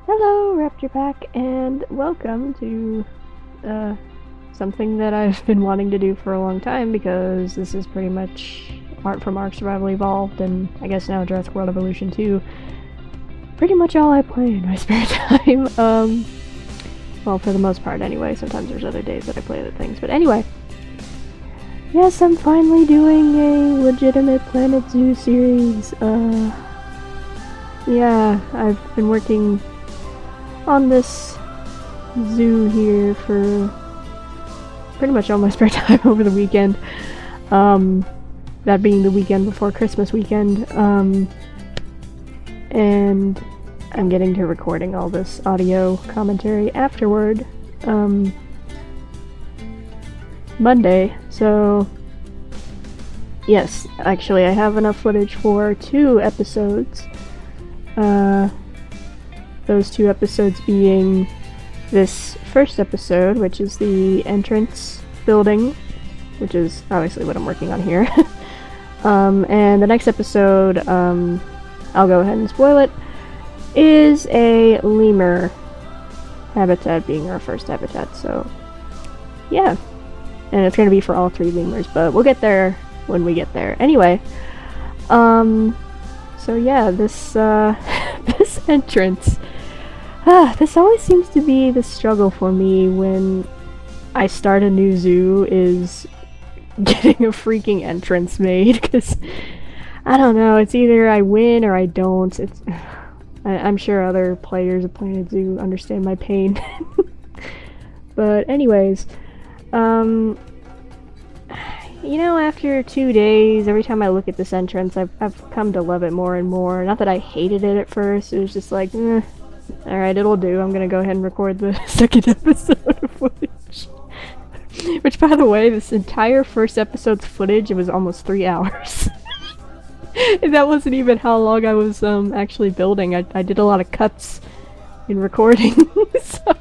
Hello, Raptor Pack, and welcome to something that I've been wanting to do for a long time because this is pretty much Art from Ark Survival Evolved, and I guess now Jurassic World Evolution 2. Pretty much all I play in my spare time. Well, for the most part anyway. Sometimes there's other days that I play other things, but anyway. Yes, I'm finally doing a legitimate Planet Zoo series. Yeah, I've been working on this zoo here for pretty much all my spare time over the weekend. That being the weekend before Christmas weekend. And I'm getting to recording all this audio commentary afterward. Monday, so yes, actually I have enough footage for 2 episodes. Those 2 episodes being this first episode, which is the entrance building, which is obviously what I'm working on here. And the next episode, I'll go ahead and spoil it, is a lemur habitat being our first habitat, so yeah. And it's gonna be for all 3 lemurs, but we'll get there when we get there. Anyway, so yeah, this, this entrance, this always seems to be the struggle for me when I start a new zoo, is getting a freaking entrance made, because, I don't know, it's either I win or I don't. I'm sure other players of Planet Zoo understand my pain. But anyways, you know, after 2 days, every time I look at this entrance, I've come to love it more and more. Not that I hated it at first, it was just like, alright, it'll do. I'm gonna go ahead and record the second episode of footage. Which, by the way, this entire first episode's footage, it was almost 3 hours. And that wasn't even how long I was actually building. I did a lot of cuts in recording, so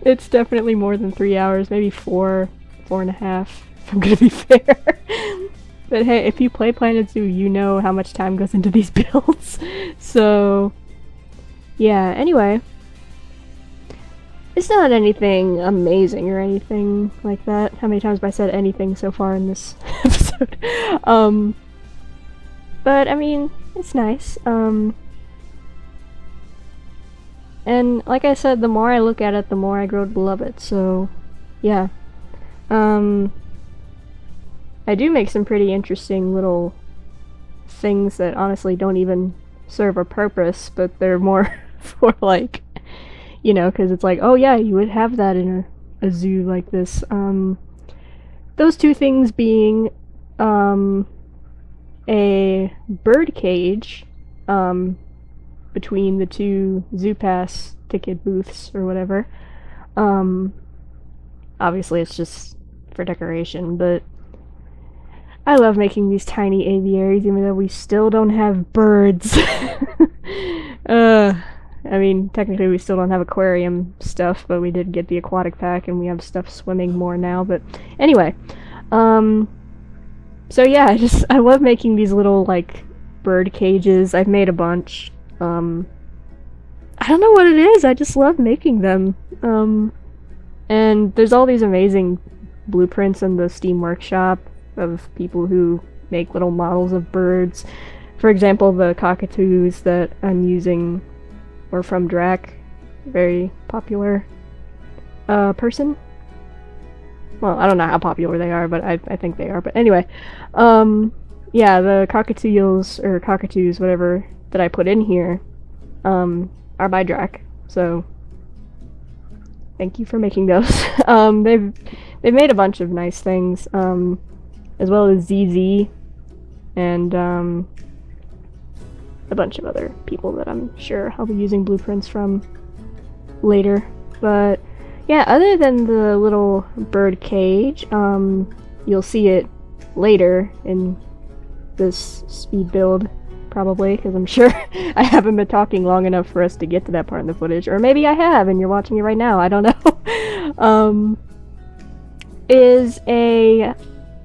it's definitely more than 3 hours, maybe 4.5, if I'm gonna be fair. But hey, if you play Planet Zoo, you know how much time goes into these builds. So yeah, anyway. It's not anything amazing or anything like that. How many times have I said anything so far in this episode? But I mean, it's nice. And like I said, the more I look at it, the more I grow to love it. So yeah. I do make some pretty interesting little things that honestly don't even serve a purpose, but they're more for like, you know, because it's like, oh yeah, you would have that in a zoo like this. Those 2 things being a bird cage between the 2 Zoo Pass ticket booths or whatever. Obviously it's just for decoration, but I love making these tiny aviaries even though we still don't have birds. I mean, technically we still don't have aquarium stuff, but we did get the aquatic pack and we have stuff swimming more now, but anyway. So yeah, I love making these little, like, bird cages. I've made a bunch. I don't know what it is, I just love making them. And there's all these amazing blueprints in the Steam Workshop of people who make little models of birds. For example, the cockatoos that I'm using were from Drac, very popular person. Well, I don't know how popular they are, but I think they are. But anyway, yeah, the cockatiels, or cockatoos, whatever, that I put in here, are by Drac, so thank you for making those. They've made a bunch of nice things, as well as ZZ, and a bunch of other people that I'm sure I'll be using blueprints from later. But yeah, other than the little bird cage, you'll see it later in this speed build, probably, because I'm sure I haven't been talking long enough for us to get to that part in the footage, or maybe I have and you're watching it right now, I don't know. Is a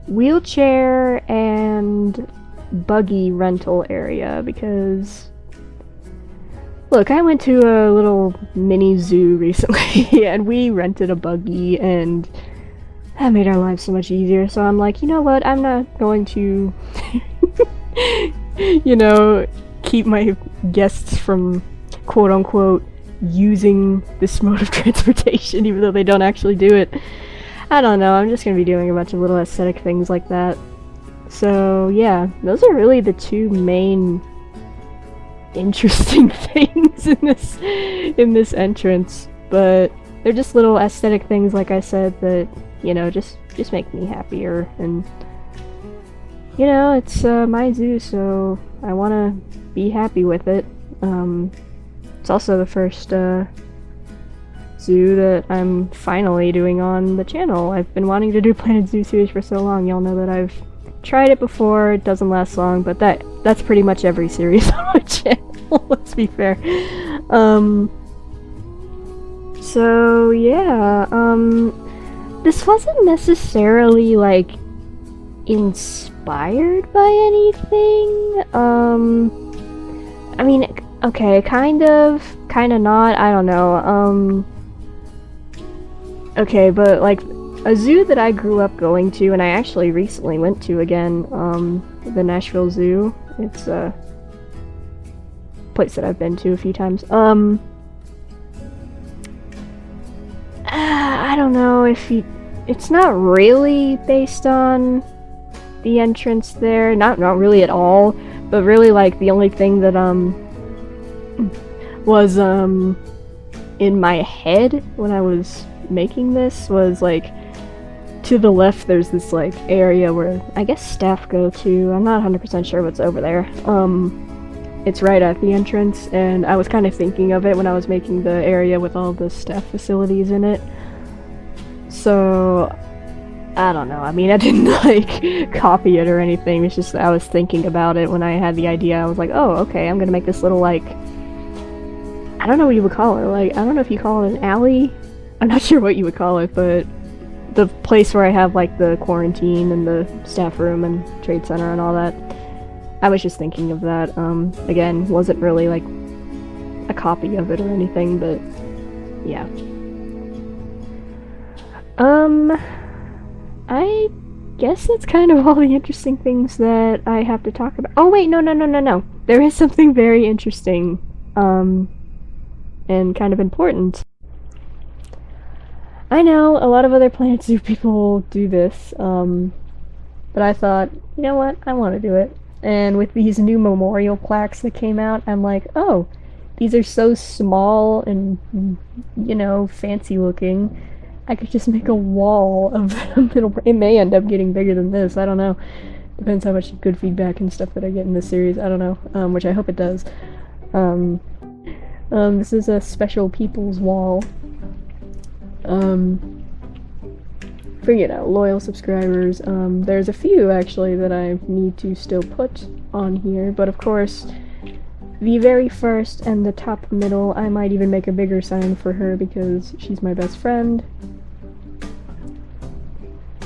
wheelchair and buggy rental area, because Look, I went to a little mini zoo recently, and we rented a buggy, and that made our lives so much easier. So I'm like, you know what? I'm not going to, you know, keep my guests from quote unquote using this mode of transportation, even though they don't actually do it. I don't know. I'm just gonna be doing a bunch of little aesthetic things like that. So yeah, those are really the two main interesting things in this entrance, but they're just little aesthetic things, like I said, that, you know, just make me happier. And you know, it's my zoo, so I want to be happy with it. It's also the first zoo that I'm finally doing on the channel. I've been wanting to do Planet Zoo series for so long. Y'all know that I've tried it before. It doesn't last long, but that's pretty much every series on my channel. Let's be fair. So yeah, this wasn't necessarily like inspired by anything. I mean, okay, kind of not, I don't know. Okay, but like a zoo that I grew up going to, and I actually recently went to again, the Nashville Zoo. It's a place that I've been to a few times. I don't know if it's not really based on the entrance there, not really at all, but really like the only thing that was in my head when I was making this was like, to the left there's this like area where I guess staff go to. I'm not 100% sure what's over there. It's right at the entrance, and I was kind of thinking of it when I was making the area with all the staff facilities in it. So I don't know, I mean, I didn't like copy it or anything. It's just I was thinking about it when I had the idea. I was like, oh, okay, I'm gonna make this little, like, I don't know what you would call it, like, I don't know if you call it an alley. I'm not sure what you would call it, but the place where I have like the quarantine and the staff room and trade center and all that. I was just thinking of that. Again, wasn't really like a copy of it or anything, but yeah. I guess that's kind of all the interesting things that I have to talk about. Oh wait, no. There is something very interesting, and kind of important. I know a lot of other Planet Zoo people do this, but I thought, you know what, I want to do it. And with these new memorial plaques that came out, I'm like, oh, these are so small and, you know, fancy looking. I could just make a wall of them. It may end up getting bigger than this, I don't know. Depends how much good feedback and stuff that I get in this series, I don't know, which I hope it does. This is a special people's wall. For, you know, loyal subscribers. There's a few, actually, that I need to still put on here, but of course, the very first and the top middle, I might even make a bigger sign for her because she's my best friend.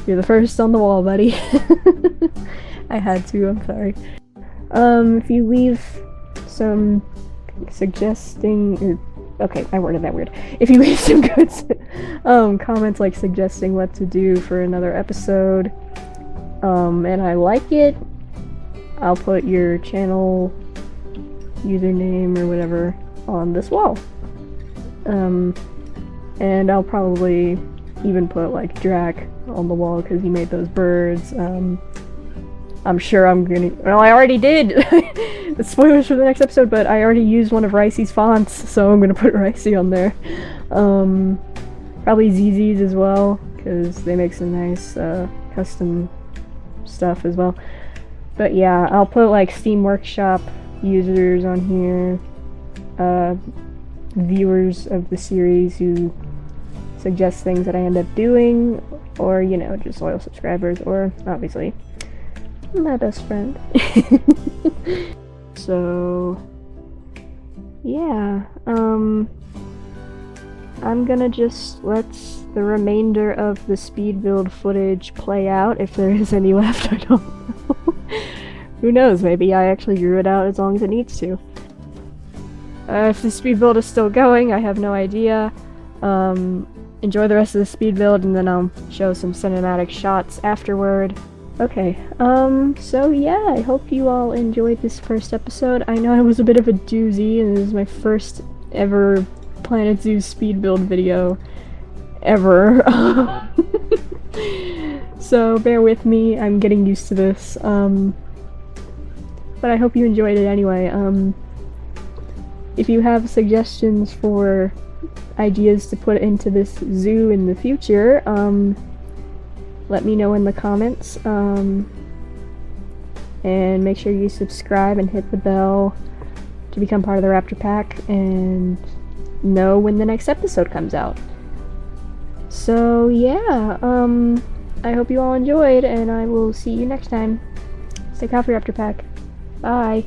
You're the first on the wall, buddy. I had to, I'm sorry. If you leave some suggesting, okay, I worded that weird. If you leave some good comments, like suggesting what to do for another episode, and I like it, I'll put your channel username or whatever on this wall. And I'll probably even put like Drac on the wall because he made those birds. I'm sure I'm gonna, well, I already did! The spoilers for the next episode, but I already used one of Ricey's fonts, so I'm gonna put Ricey on there. Probably ZZ's as well, because they make some nice, custom stuff as well. But yeah, I'll put like Steam Workshop users on here, viewers of the series who suggest things that I end up doing, or, you know, just loyal subscribers, or, obviously, my best friend. So, yeah, I'm gonna just let the remainder of the speed build footage play out, if there is any left, I don't know. Who knows, maybe I actually drew it out as long as it needs to. If the speed build is still going, I have no idea. Enjoy the rest of the speed build, and then I'll show some cinematic shots afterward. Okay, so yeah, I hope you all enjoyed this first episode. I know it was a bit of a doozy, and this is my first ever Planet Zoo speed build video ever. So bear with me, I'm getting used to this, but I hope you enjoyed it anyway. If you have suggestions for ideas to put into this zoo in the future, let me know in the comments, and make sure you subscribe and hit the bell to become part of the Raptor Pack and know when the next episode comes out. So yeah, I hope you all enjoyed, and I will see you next time. Stay coffee, Raptor Pack. Bye.